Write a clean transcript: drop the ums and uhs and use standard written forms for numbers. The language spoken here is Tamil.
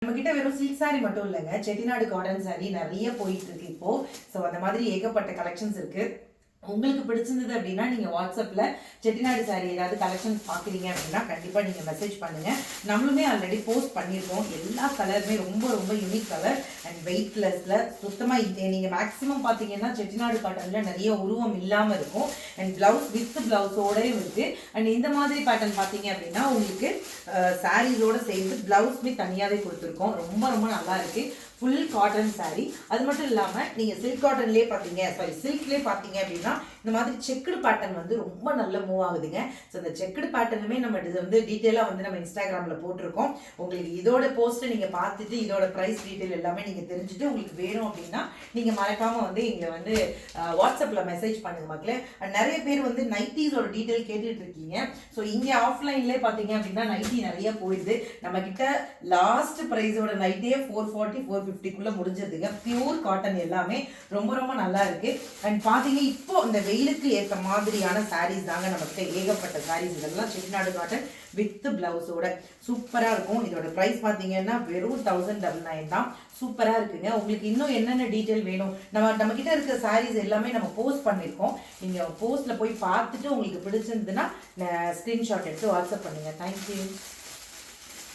நம்ம கிட்ட வெறும் சில்க் சாரி மட்டும் இல்லைங்க, செட்டிநாடு காட்டன் சாரி நிறைய போயிட்டு இருக்கு இப்போ. ஸோ அந்த மாதிரி ஏகப்பட்ட கலெக்ஷன்ஸ் இருக்கு. உங்களுக்கு பிடிச்சிருந்தது அப்படின்னா நீங்கள் வாட்ஸ்அப்பில் செட்டிநாடு சாரி ஏதாவது கலெக்ஷன்ஸ் பார்க்குறீங்க அப்படின்னா கண்டிப்பாக நீங்கள் மெசேஜ் பண்ணுங்கள். நம்மளுமே ஆல்ரெடி போஸ்ட் பண்ணியிருக்கோம். எல்லா கலருமே ரொம்ப ரொம்ப யூனிக் கலர் அண்ட் வெயிட்லெஸ்ல சுத்தமாக நீங்கள் மேக்ஸிமம் பார்த்தீங்கன்னா செட்டிநாடு காட்டனில் நிறைய உருவம் இல்லாமல் இருக்கும். அண்ட் ப்ளவுஸ் வித் ப்ளவுஸோடயும் இருக்குது. அண்ட் இந்த மாதிரி பேட்டர்ன் பார்த்தீங்க அப்படின்னா உங்களுக்கு சாரீஸோடு சேர்ந்து ப்ளவுஸ்மே தனியாகவே கொடுத்துருக்கோம். ரொம்ப ரொம்ப நல்லா இருக்குது. Full cotton sari. அது மட்டும் இல்லாமல் நீங்கள் சில்க் காட்டன்லேயே பார்த்தீங்க சில்க்லேயே பார்த்தீங்க அப்படின்னா இந்த மாதிரி செக்குடு பேட்டர்ன் வந்து ரொம்ப நல்ல மூவ் ஆகுதுங்க. ஸோ இந்த செக்குடு பேட்டர்னுமே நம்ம டீட்டெயிலாக நம்ம இன்ஸ்டாகிராமில் போட்டிருக்கோம். உங்களுக்கு இதோட போஸ்ட்டை நீங்கள் பார்த்துட்டு இதோட ப்ரைஸ் டீட்டெயில் எல்லாமே நீங்கள் தெரிஞ்சுட்டு உங்களுக்கு வேணும் அப்படின்னா நீங்கள் மறக்காமல் எங்களை வாட்ஸ்அப்பில் மெசேஜ் பண்ணுங்க மக்களே. நிறைய பேர் நைட்டிஸோட டீட்டெயில் கேட்டுட்டு இருக்கீங்க. ஸோ இங்கே ஆஃப்லைன்லேயே பார்த்தீங்க அப்படின்னா நைட்டி நிறைய போயிடுது. நம்ம கிட்ட லாஸ்ட் ப்ரைஸோட நைட்டியே 440 450 முடிஞ்சதுங்க. பியூர் காட்டன் எல்லாமே ரொம்ப ரொம்ப நல்லா இருக்கு. அண்ட் பார்த்தீங்க இப்போ இந்த வெயிலுக்கு ஏற்ற மாதிரியான சாரீஸ் தாங்க நம்மகிட்ட ஏகப்பட்ட சாரீஸ். இதெல்லாம் செட்டிநாடு காட்டன் வித் பிளவுஸோட சூப்பராக இருக்கும். இதோட ப்ரைஸ் பார்த்தீங்கன்னா வெறும் 1099 தான். சூப்பராக இருக்குங்க. உங்களுக்கு இன்னும் என்னென்ன டீட்டெயில் வேணும் நம்ம கிட்ட இருக்கிற சாரீஸ் எல்லாமே நம்ம போஸ்ட் பண்ணியிருக்கோம். நீங்கள் போஸ்ட்டில் போய் பார்த்துட்டு உங்களுக்கு பிடிச்சிருந்ததுன்னா ஸ்க்ரீன்ஷாட் எடுத்து வாட்ஸ்அப் பண்ணுங்கள். தேங்க்யூ.